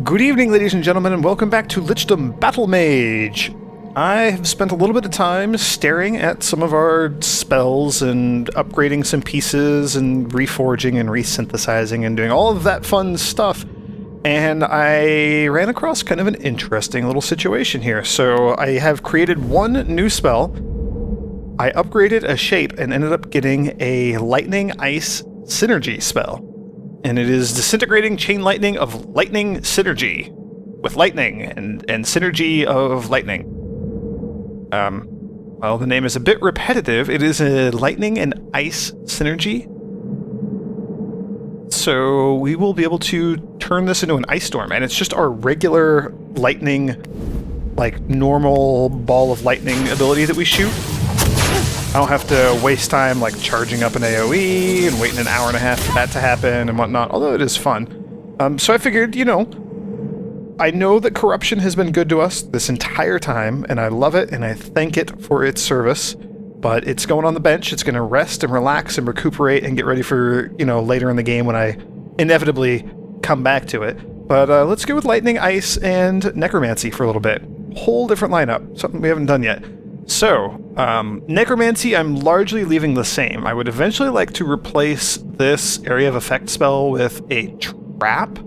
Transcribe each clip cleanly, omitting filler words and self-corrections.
Good evening, ladies and gentlemen, and welcome back to Lichdom Battlemage. I have spent a little bit of time staring at some of our spells and upgrading some pieces and reforging and resynthesizing and doing all of that fun stuff. And I ran across kind of an interesting little situation here. So I have created one new spell. I upgraded a shape and ended up getting a lightning ice synergy spell. And it is Disintegrating Chain Lightning of Lightning Synergy, with lightning and synergy of lightning. Well, the name is a bit repetitive. It is a lightning and ice synergy. So we will be able to turn this into an ice storm, and it's just our regular lightning, like normal ball of lightning ability that we shoot. I don't have to waste time like charging up an AoE and waiting an hour and a half for that to happen and whatnot, although it is fun. So I figured, you know, I know that corruption has been good to us this entire time, and I love it, and I thank it for its service, but it's going on the bench. It's going to rest and relax and recuperate and get ready for, you know, later in the game when I inevitably come back to it. But let's go with Lightning, Ice, and Necromancy for a little bit. Whole different lineup, something we haven't done yet. So, Necromancy I'm largely leaving the same. I would eventually like to replace this area of effect spell with a trap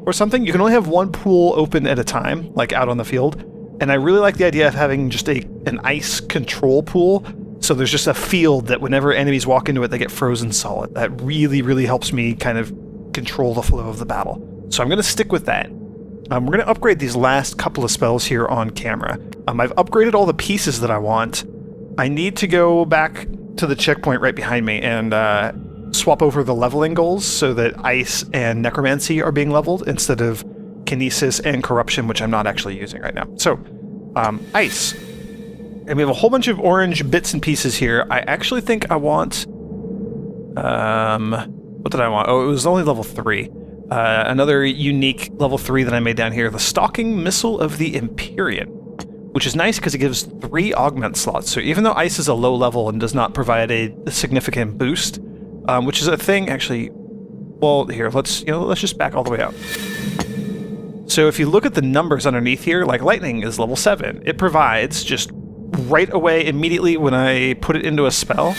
or something. You can only have one pool open at a time, like out on the field. And I really like the idea of having just an ice control pool. So there's just a field that whenever enemies walk into it, they get frozen solid. That really, really helps me kind of control the flow of the battle. So I'm going to stick with that. We're going to upgrade these last couple of spells here on camera. I've upgraded all the pieces that I want. I need to go back to the checkpoint right behind me and swap over the leveling goals so that Ice and Necromancy are being leveled instead of Kinesis and Corruption, which I'm not actually using right now. So, Ice. And we have a whole bunch of orange bits and pieces here. I actually think I want... what did I want? Oh, it was only level 3. Another unique level 3 that I made down here, the Stalking Missile of the Empyrean, which is nice because it gives 3 augment slots. So even though Ice is a low level and does not provide a significant boost, which is a thing actually, well, here, let's just back all the way up. So if you look at the numbers underneath here, like Lightning is level 7. It provides just right away, immediately when I put it into a spell,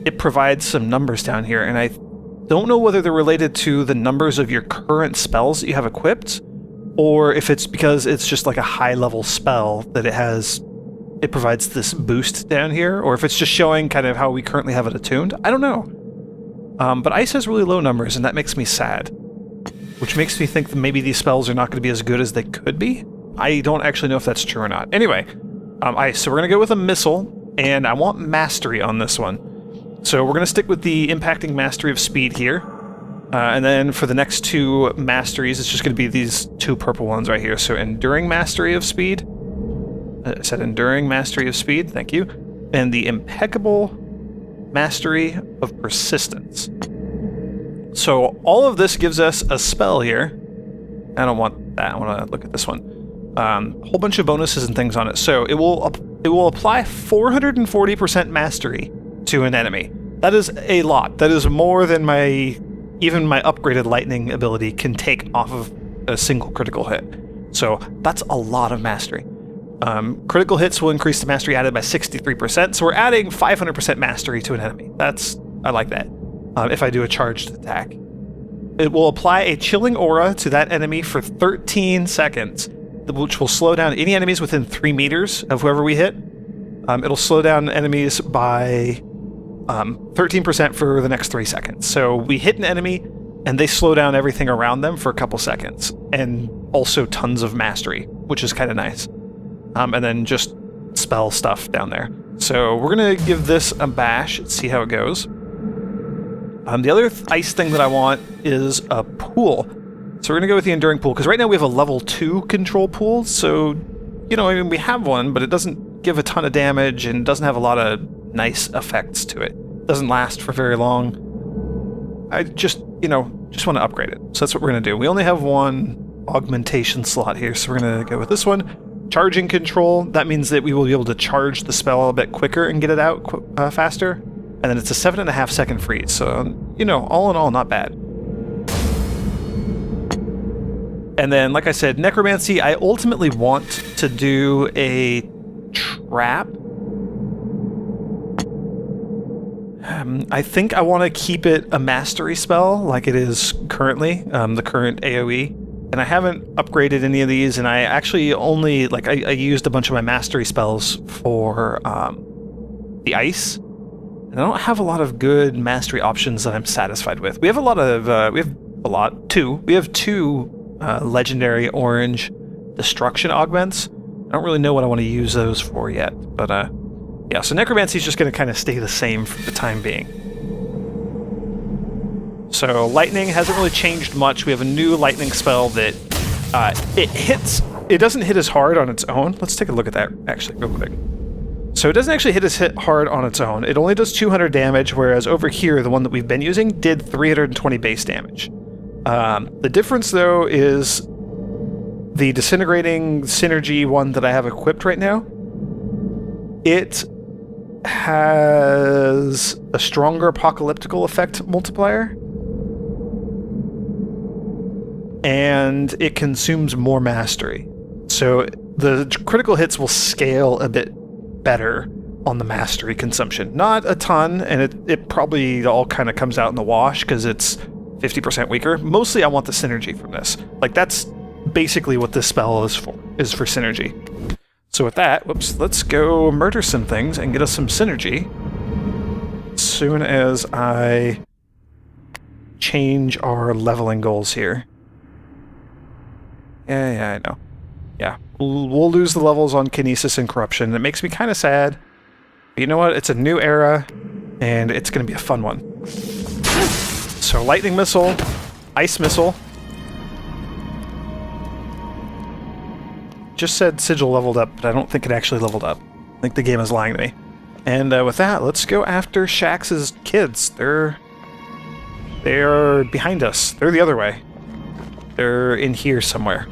it provides some numbers down here, and I don't know whether they're related to the numbers of your current spells that you have equipped, or if it's because it's just like a high-level spell that it provides this boost down here, or if it's just showing kind of how we currently have it attuned. I don't know. But Ice has really low numbers, and that makes me sad, which makes me think that maybe these spells are not going to be as good as they could be. I don't actually know if that's true or not. Anyway, Ice, so we're going to go with a Missile, and I want Mastery on this one. So we're going to stick with the Impacting Mastery of Speed here. And then for the next 2 masteries, it's just going to be these 2 purple ones right here. So Enduring Mastery of Speed. I said Enduring Mastery of Speed, thank you. And the Impeccable Mastery of Persistence. So all of this gives us a spell here. I don't want that, I want to look at this one. A whole bunch of bonuses and things on it. So it will apply 440% Mastery to an enemy. That is a lot. That is more than even my upgraded lightning ability can take off of a single critical hit. So that's a lot of mastery. Critical hits will increase the mastery added by 63%, so we're adding 500% mastery to an enemy. I like that. If I do a charged attack. It will apply a chilling aura to that enemy for 13 seconds, which will slow down any enemies within 3 meters of whoever we hit. It'll slow down enemies by 13% for the next 3 seconds. So we hit an enemy, and they slow down everything around them for a couple seconds, and also tons of mastery, which is kind of nice. And then just spell stuff down there. So we're going to give this a bash, see how it goes. The other ice thing that I want is a pool. So we're going to go with the Enduring Pool, because right now we have a level 2 control pool, so, you know, I mean, we have one, but it doesn't give a ton of damage and doesn't have a lot of nice effects to it. Doesn't last for very long. I just want to upgrade it. So that's what we're going to do. We only have one augmentation slot here, so we're going to go with this one. Charging control, that means that we will be able to charge the spell a bit quicker and get it out faster. And then it's a 7.5 second freeze, so, you know, all in all, not bad. And then, like I said, necromancy, I ultimately want to do a trap. I think I want to keep it a mastery spell like it is currently, the current AoE. And I haven't upgraded any of these, and I actually only, like, I used a bunch of my mastery spells for the ice. And I don't have a lot of good mastery options that I'm satisfied with. We have a lot of, we have two legendary orange destruction augments. I don't really know what I want to use those for yet, but yeah, so necromancy is just going to kind of stay the same for the time being. So lightning hasn't really changed much. We have a new lightning spell that it doesn't hit as hard on its own. Let's take a look at that actually real quick. So it doesn't actually hit as hard on its own. It only does 200 damage, whereas over here, the one that we've been using did 320 base damage. The difference though is the disintegrating synergy one that I have equipped right now. It has a stronger apocalyptical effect multiplier, and it consumes more mastery. So the critical hits will scale a bit better on the mastery consumption. Not a ton, and it probably all kind of comes out in the wash because it's 50% weaker. Mostly I want the synergy from this. Like, that's basically what this spell is for synergy. So with that, whoops, let's go murder some things and get us some synergy as soon as I change our leveling goals here. Yeah, I know. Yeah, we'll lose the levels on Kinesis and Corruption. It makes me kind of sad. But you know what? It's a new era, and it's going to be a fun one. So Lightning Missile, Ice Missile. Just said Sigil leveled up, but I don't think it actually leveled up. I think the game is lying to me. And with that, let's go after Shax's kids. They're behind us. They're the other way. They're in here somewhere.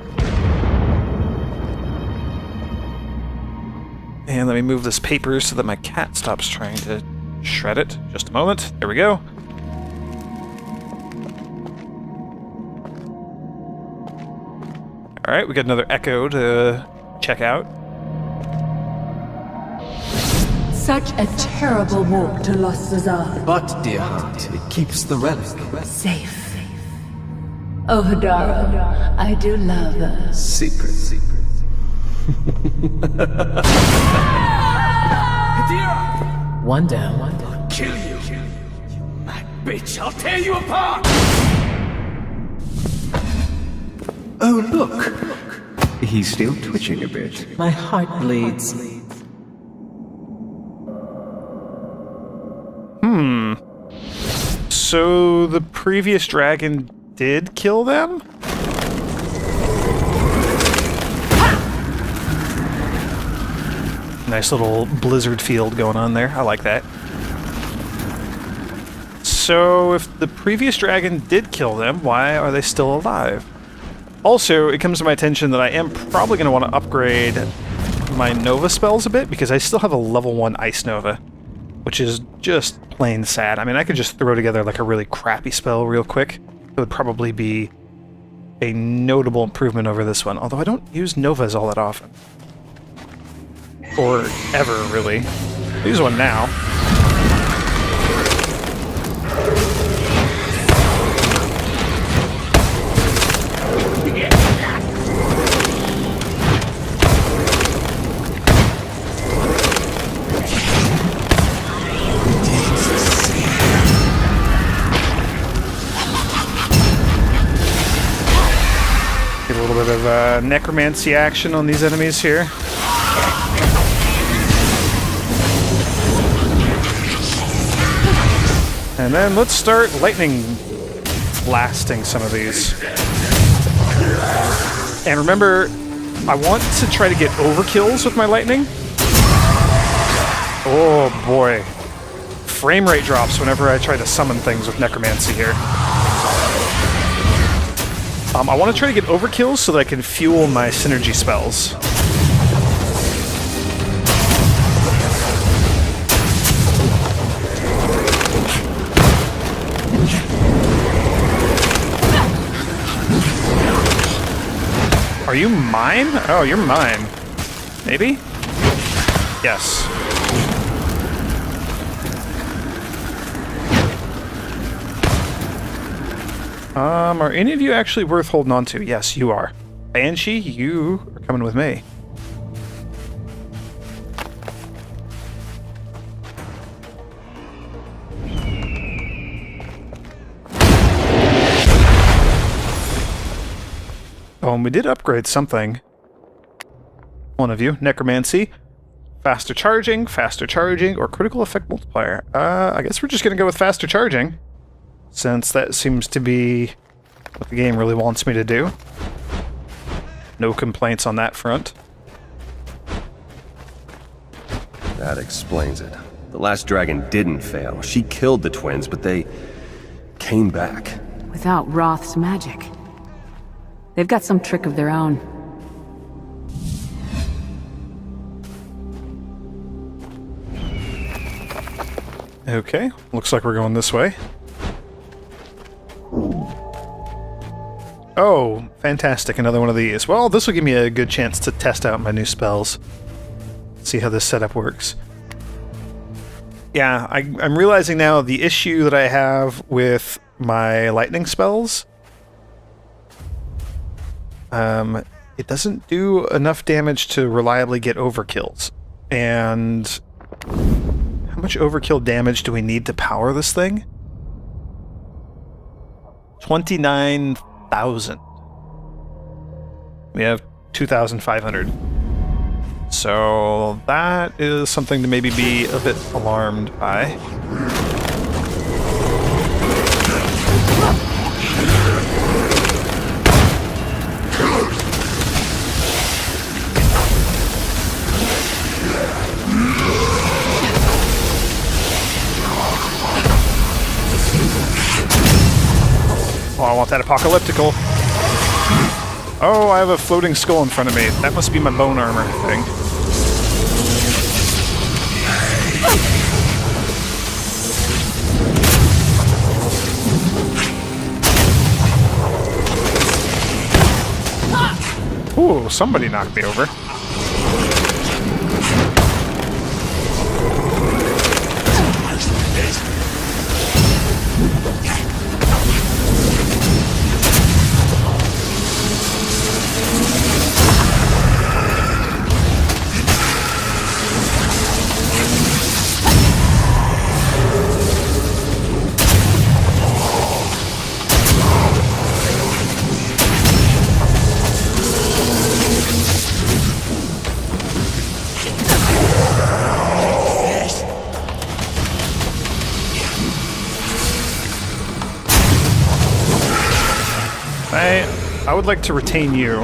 And let me move this paper so that my cat stops trying to shred it. Just a moment. There we go. Alright, we got another echo to check out. Such a terrible walk to Lost Bazaar. But, dear heart, it keeps the relic Safe. Oh, Hadara, I do love her. secret. One down. Kill you! Mad bitch, I'll tear you apart! Oh, look! He's still twitching a bit. My heart bleeds. So the previous dragon did kill them? Nice little blizzard field going on there. I like that. So if the previous dragon did kill them, why are they still alive? Also, it comes to my attention that I am probably going to want to upgrade my Nova spells a bit, because I still have a level 1 Ice Nova, which is just plain sad. I mean, I could just throw together like a really crappy spell real quick. It would probably be a notable improvement over this one, although I don't use Novas all that often. Or ever, really. I use one now. Get a little bit of necromancy action on these enemies here. And then let's start lightning blasting some of these. And remember, I want to try to get overkills with my lightning. Oh boy. Frame rate drops whenever I try to summon things with necromancy here. I want to try to get overkills so that I can fuel my synergy spells. Are you mine? Oh, you're mine. Maybe? Yes. Are any of you actually worth holding on to? Yes, you are. Banshee, you are coming with me. Oh, and we did upgrade something. One of you. Necromancy. Faster charging, or critical effect multiplier. I guess we're just gonna go with faster charging, since that seems to be what the game really wants me to do. No complaints on that front. That explains it. The last dragon didn't fail. She killed the twins, but they came back. Without Roth's magic. They've got some trick of their own. Okay, looks like we're going this way. Oh, fantastic, another one of these. Well, this will give me a good chance to test out my new spells. See how this setup works. Yeah, I'm realizing now the issue that I have with my lightning spells. It doesn't do enough damage to reliably get overkills. And how much overkill damage do we need to power this thing? 29,000. We have 2,500. So that is something to maybe be a bit alarmed by. Oh, I want that apocalyptical. Oh, I have a floating skull in front of me. That must be my bone armor thing. Ooh, somebody knocked me over. I would like to retain you.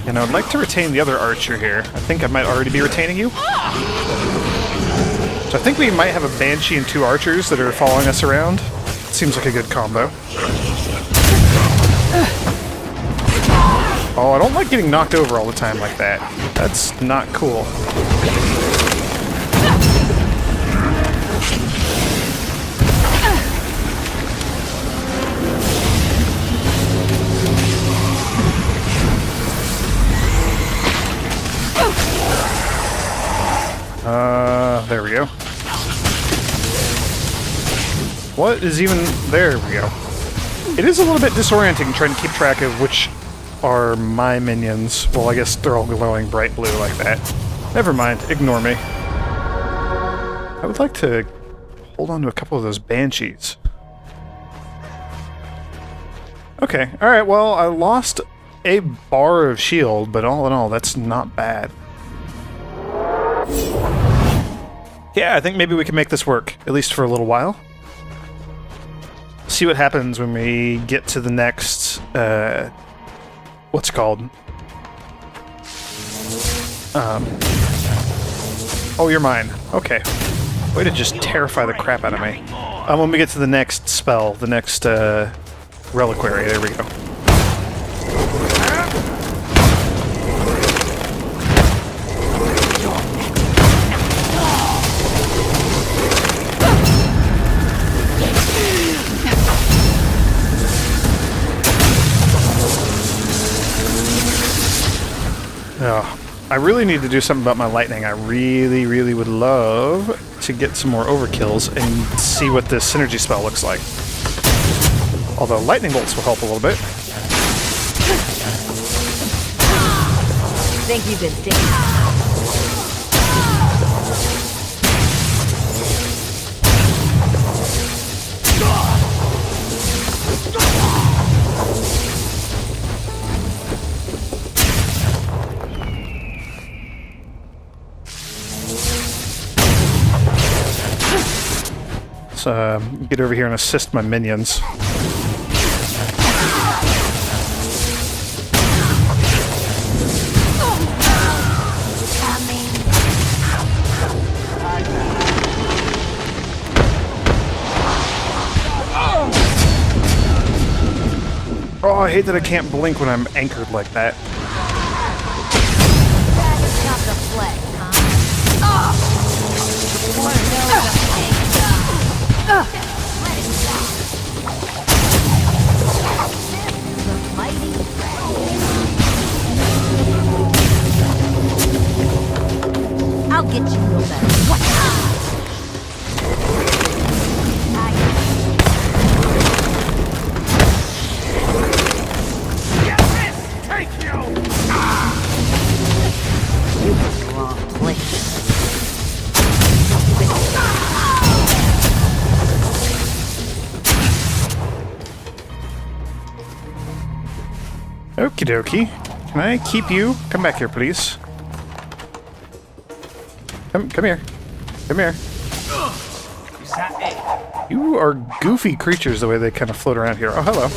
And I would like to retain the other archer here. I think I might already be retaining you. So I think we might have a Banshee and 2 archers that are following us around. Seems like a good combo. Oh, I don't like getting knocked over all the time like that. That's not cool. There we go. What is even... There we go. It is a little bit disorienting trying to keep track of which are my minions. Well, I guess they're all glowing bright blue like that. Never mind, ignore me. I would like to hold on to a couple of those banshees. Okay, alright, well, I lost a bar of shield, but all in all, that's not bad. Yeah, I think maybe we can make this work, at least for a little while. See what happens when we get to the next, what's it called? Oh, you're mine. Okay. Way to just terrify the crap out of me. When we get to the next spell, the next, reliquary, there we go. Oh, I really need to do something about my lightning. I really, really would love to get some more overkills and see what this synergy spell looks like. Although lightning bolts will help a little bit. Think you've been sticking. Let's get over here and assist my minions. Oh, I hate that I can't blink when I'm anchored like that. I'll get you real better. What? Take you! You picked the wrong place. Okie dokie. Can I keep you? Come back here, please. Come here. Come here. You are goofy creatures the way they kind of float around here. Oh, hello.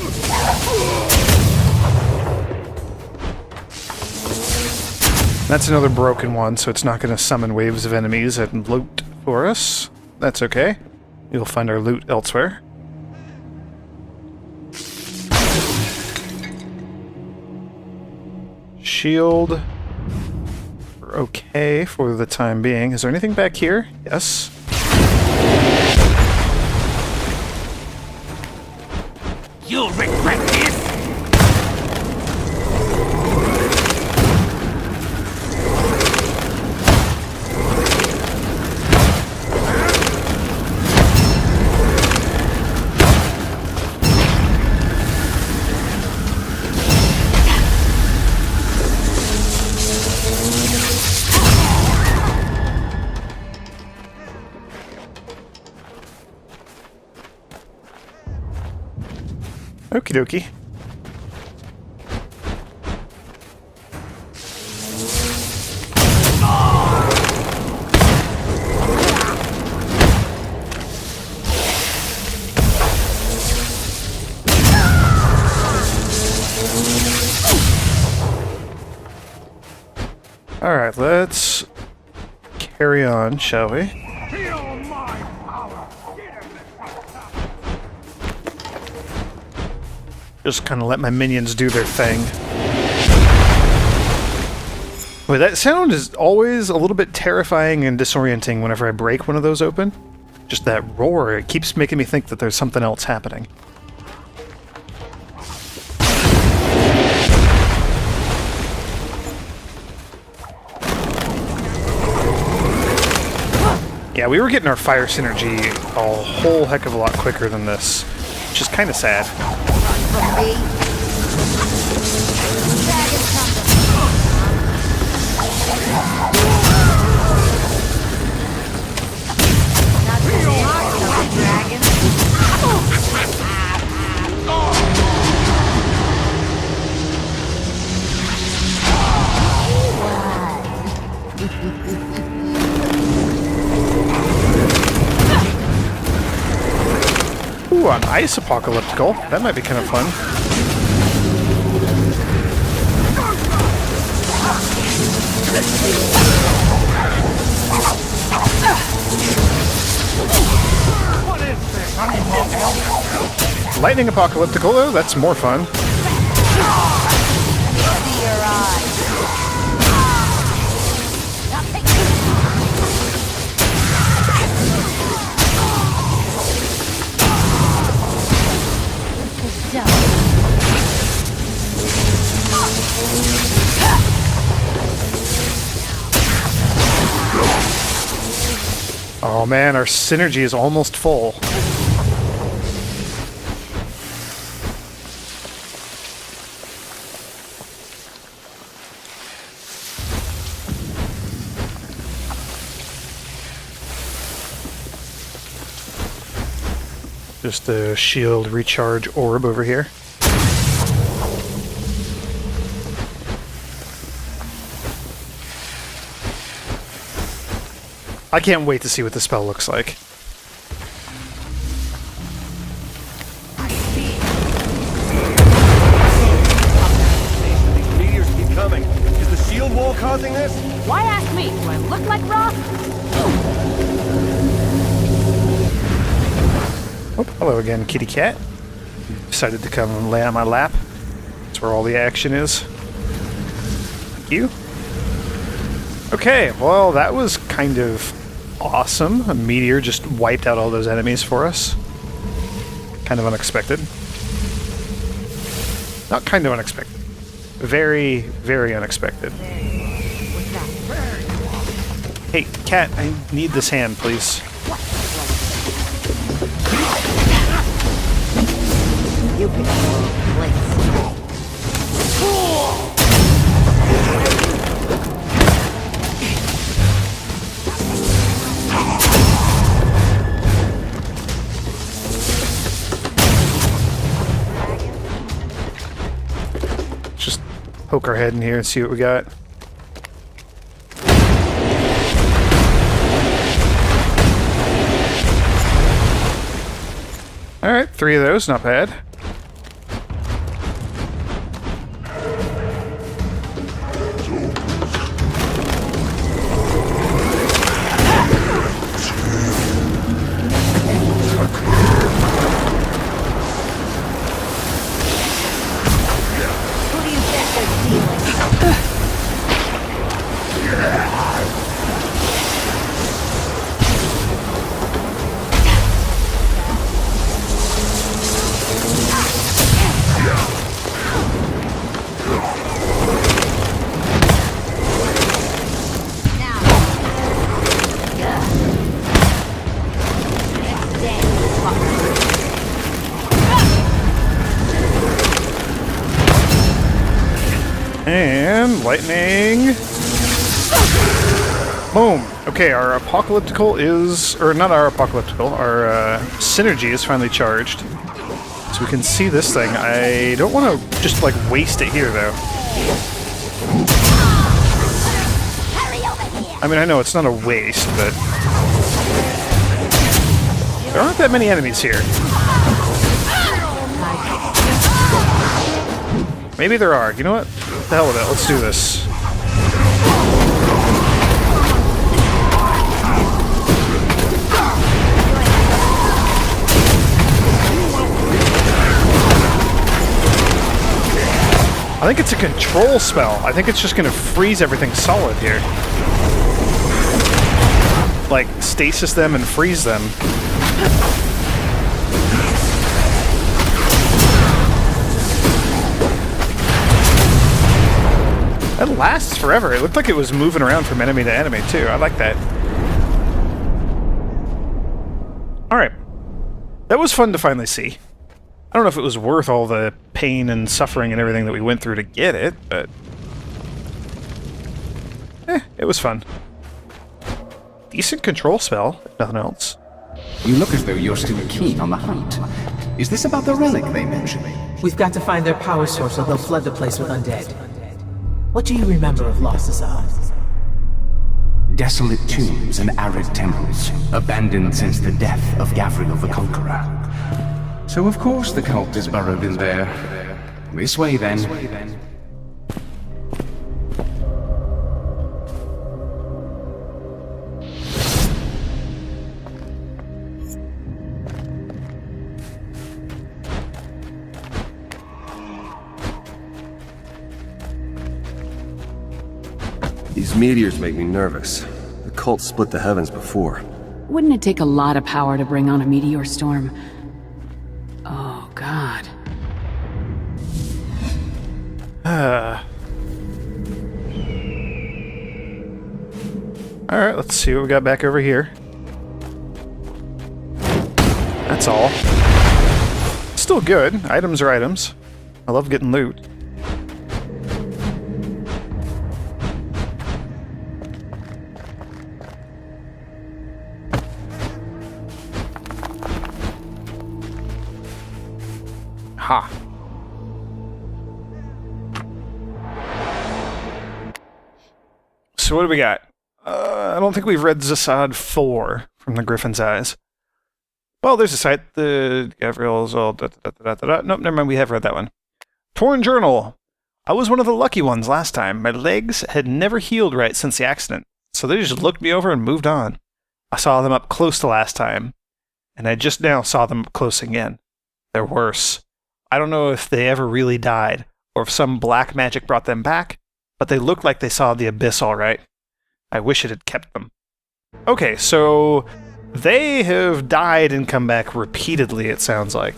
That's another broken one, so it's not going to summon waves of enemies and loot for us. That's okay. You'll find our loot elsewhere. Shield. We're okay for the time being. Is there anything back here? Yes. You'll regret this! Okie dokie. Alright, let's carry on, shall we? Feel my power! Just kind of let my minions do their thing. Wait, that sound is always a little bit terrifying and disorienting whenever I break one of those open. Just that roar, it keeps making me think that there's something else happening. Yeah, we were getting our fire synergy a whole heck of a lot quicker than this, which is kind of sad. From me. Dragons come to not the heart of the dragon. Ooh, an ice apocalyptical. That might be kind of fun. Lightning apocalyptical, though, that's more fun. See your eyes. Oh man, our synergy is almost full. Just a shield recharge orb over here. I can't wait to see what the spell looks like. These meteors keep coming. Is the shield wall causing this? Why ask me? Do I look like rock? Oh, hello again, kitty cat. Decided to come and lay on my lap. That's where all the action is. Thank you. Okay, well, that was kind of awesome. A meteor just wiped out all those enemies for us. Kind of unexpected. Not kind of unexpected. Very, very unexpected. Hey, cat, I need this hand, please. You pick the wrong place. Just poke our head in here and see what we got. Alright, 3 of those, not bad. Who do you think they're stealing? And lightning. Boom. Okay, our apocalyptical is, or not our apocalyptical, our synergy is finally charged. So we can see this thing. I don't want to just like waste it here though. I mean, I know it's not a waste, but there aren't that many enemies here. Maybe there are. You know what? The hell with it. Let's do this. I think it's a control spell. I think it's just going to freeze everything solid here. Like, stasis them and freeze them. That lasts forever. It looked like it was moving around from enemy to enemy, too. I like that. Alright. That was fun to finally see. I don't know if it was worth all the pain and suffering and everything that we went through to get it, but... it was fun. Decent control spell, if nothing else. You look as though you're still keen on the hunt. Is this about the relic they mentioned? We've got to find their power source or they'll flood the place with undead. What do you remember of Lost Azad? Desolate tombs and arid temples, abandoned since the death of Gavriel the Conqueror. So of course the cult is burrowed in there. This way then. These meteors make me nervous. The cult split the heavens before. Wouldn't it take a lot of power to bring on a meteor storm? Oh, God. Alright, let's see what we got back over here. that's all. Still good. Items are items. I love getting loot. Ha. So what do we got? I don't think we've read Zasad 4 from the Griffin's Eyes. Well, there's a site. The Gabriel's all... Nope, never mind. We have read that one. Torn Journal. I was one of the lucky ones last time. My legs had never healed right since the accident, so they just looked me over and moved on. I saw them up close to last time, and I just now saw them up close again. They're worse. I don't know if they ever really died, or if some black magic brought them back, but they looked like they saw the abyss all right. I wish it had kept them. Okay, so they have died and come back repeatedly, it sounds like.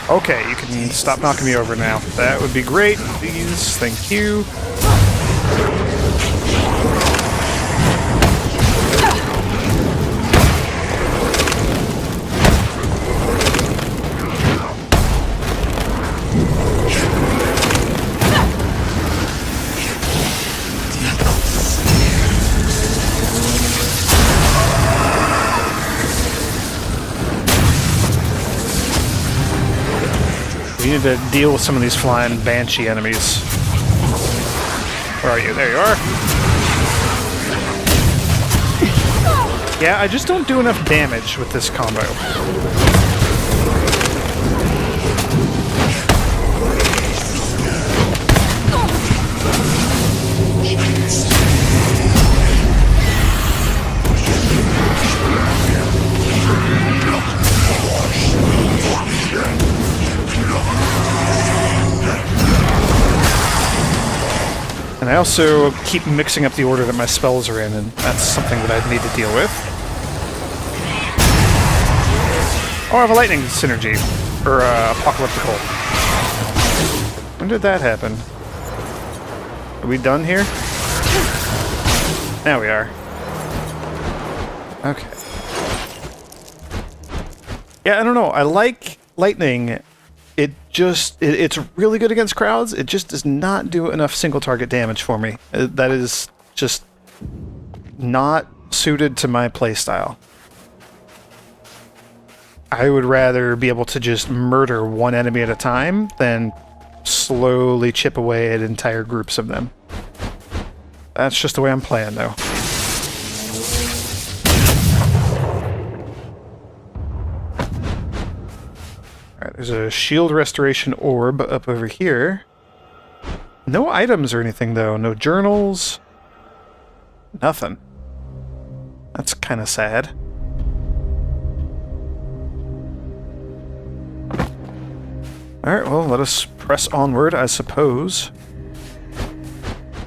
Okay, you can stop knocking me over now. That would be great, please. Thank you. We need to deal with some of these flying banshee enemies. Where are you? There you are. Yeah, I just don't do enough damage with this combo. And I also keep mixing up the order that my spells are in, and that's something that I need to deal with. Oh, I have a lightning synergy. Or, apocalyptical. When did that happen? Are we done here? Now we are. Okay. Yeah, I don't know. I like lightning. It's really good against crowds. It just does not do enough single target damage for me. That is just not suited to my playstyle. I would rather be able to just murder one enemy at a time than slowly chip away at entire groups of them. That's just the way I'm playing, though. Alright, there's a shield restoration orb up over here. No items or anything, though. No journals. Nothing. That's kind of sad. Alright, well, let us press onward, I suppose.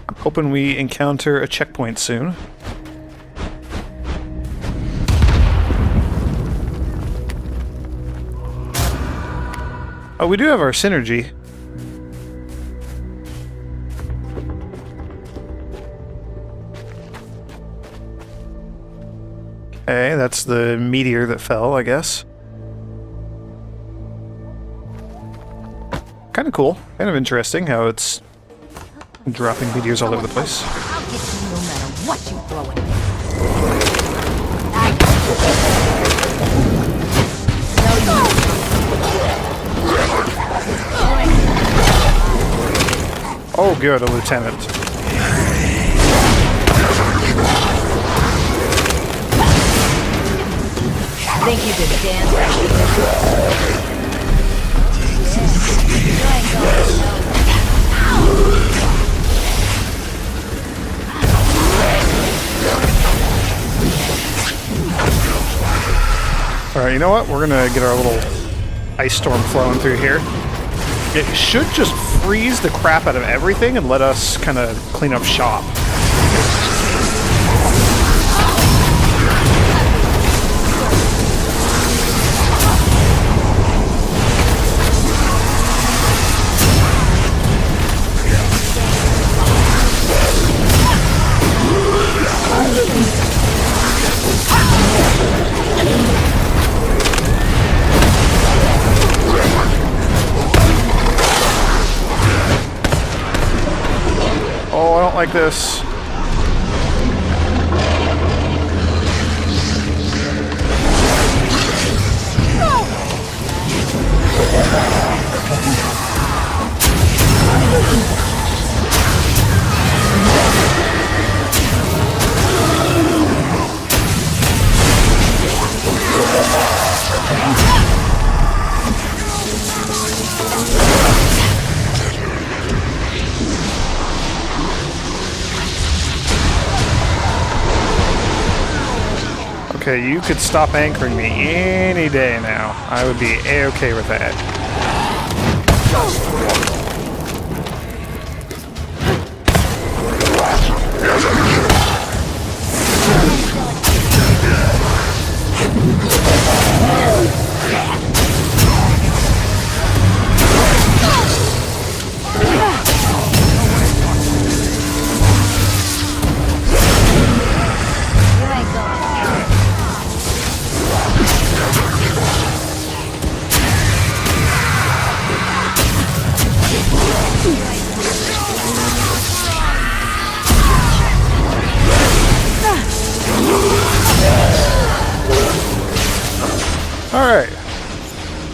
I'm hoping we encounter a checkpoint soon. Oh, we do have our synergy. Okay, that's the meteor that fell, I guess. Kind of cool. Kind of interesting how it's dropping meteors all over the place. I'll get you no matter what you throw at me. Oh, good, a lieutenant. Think you can dance like you ain't going nowhere. Alright, you know what? We're gonna get our little ice storm flowing through here. It should just freeze the crap out of everything and let us kind of clean up shop. Oh, I don't like this. Okay, you could stop anchoring me any day now. I would be A-okay with that. Alright.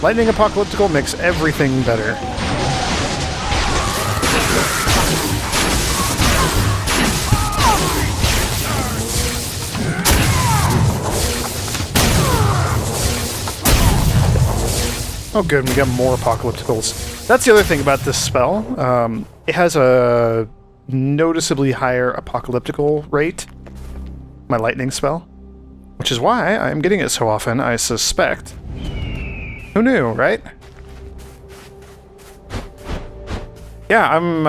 Lightning Apocalyptical makes everything better. Oh good, we got more Apocalypticals. That's the other thing about this spell. It has a noticeably higher Apocalyptical rate. My lightning spell. Which is why I'm getting it so often, I suspect. Who knew, right? Yeah, I'm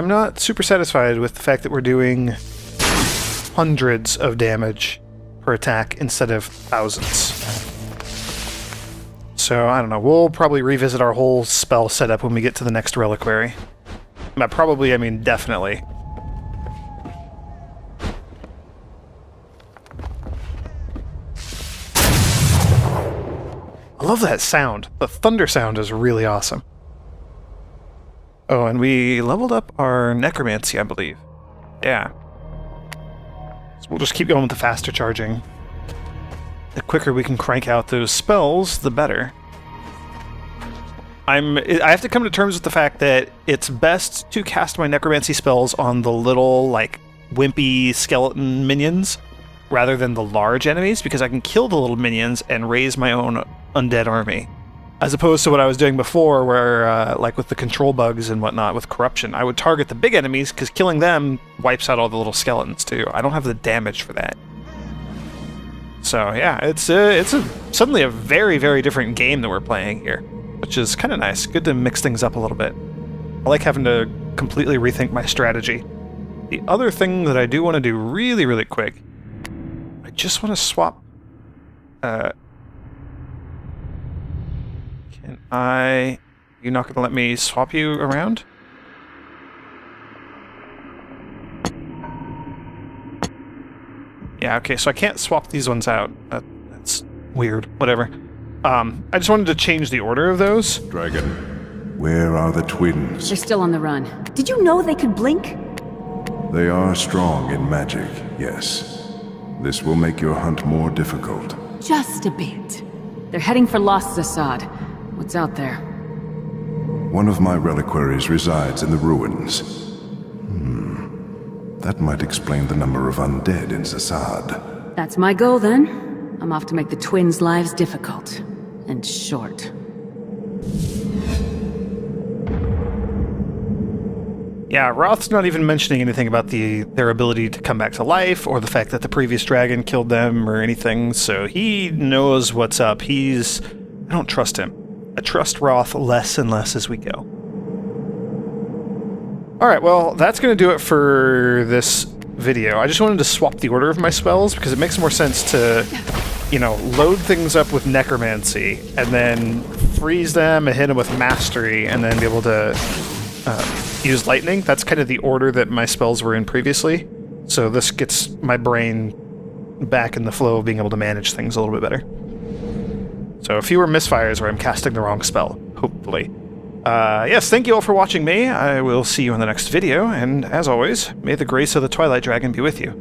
not super satisfied with the fact that we're doing hundreds of damage per attack instead of thousands. So, I don't know, we'll probably revisit our whole spell setup when we get to the next reliquary. By probably, I mean definitely. I love that sound. The thunder sound is really awesome. Oh, and we leveled up our necromancy, I believe. Yeah. So we'll just keep going with the faster charging. The quicker we can crank out those spells, the better. I have to come to terms with the fact that it's best to cast my necromancy spells on the little, like, wimpy skeleton minions rather than the large enemies, because I can kill the little minions and raise my own undead army. As opposed to what I was doing before, where, like with the control bugs and whatnot, with corruption, I would target the big enemies, because killing them wipes out all the little skeletons, too. I don't have the damage for that. So, yeah, it's suddenly a very, very different game that we're playing here. which is kind of nice. Good to mix things up a little bit. I like having to completely rethink my strategy. The other thing that I do want to do really, really quick, I just want to swap... Can I... You're not going to let me swap you around? Yeah, okay, so I can't swap these ones out. That's weird. Whatever. I just wanted to change the order of those. Dragon, where are the twins? They're still on the run. Did you know they could blink? They are strong in magic, yes. This will make your hunt more difficult. Just a bit. They're heading for Lost Assad. What's out there? One of my reliquaries resides in the ruins. That might explain the number of undead in Zassad. That's my goal, then. I'm off to make the twins' lives difficult. And short. Yeah, Roth's not even mentioning anything about their ability to come back to life, or the fact that the previous dragon killed them, or anything, so he knows what's up. I don't trust him. I trust Roth less and less as we go. Alright, well, that's going to do it for this video. I just wanted to swap the order of my spells, because it makes more sense to, you know, load things up with Necromancy, and then freeze them and hit them with Mastery, and then be able to use Lightning. That's kind of the order that my spells were in previously. So this gets my brain back in the flow of being able to manage things a little bit better. So fewer misfires where I'm casting the wrong spell, hopefully. Yes, thank you all for watching me. I will see you in the next video, and as always, may the grace of the Twilight Dragon be with you.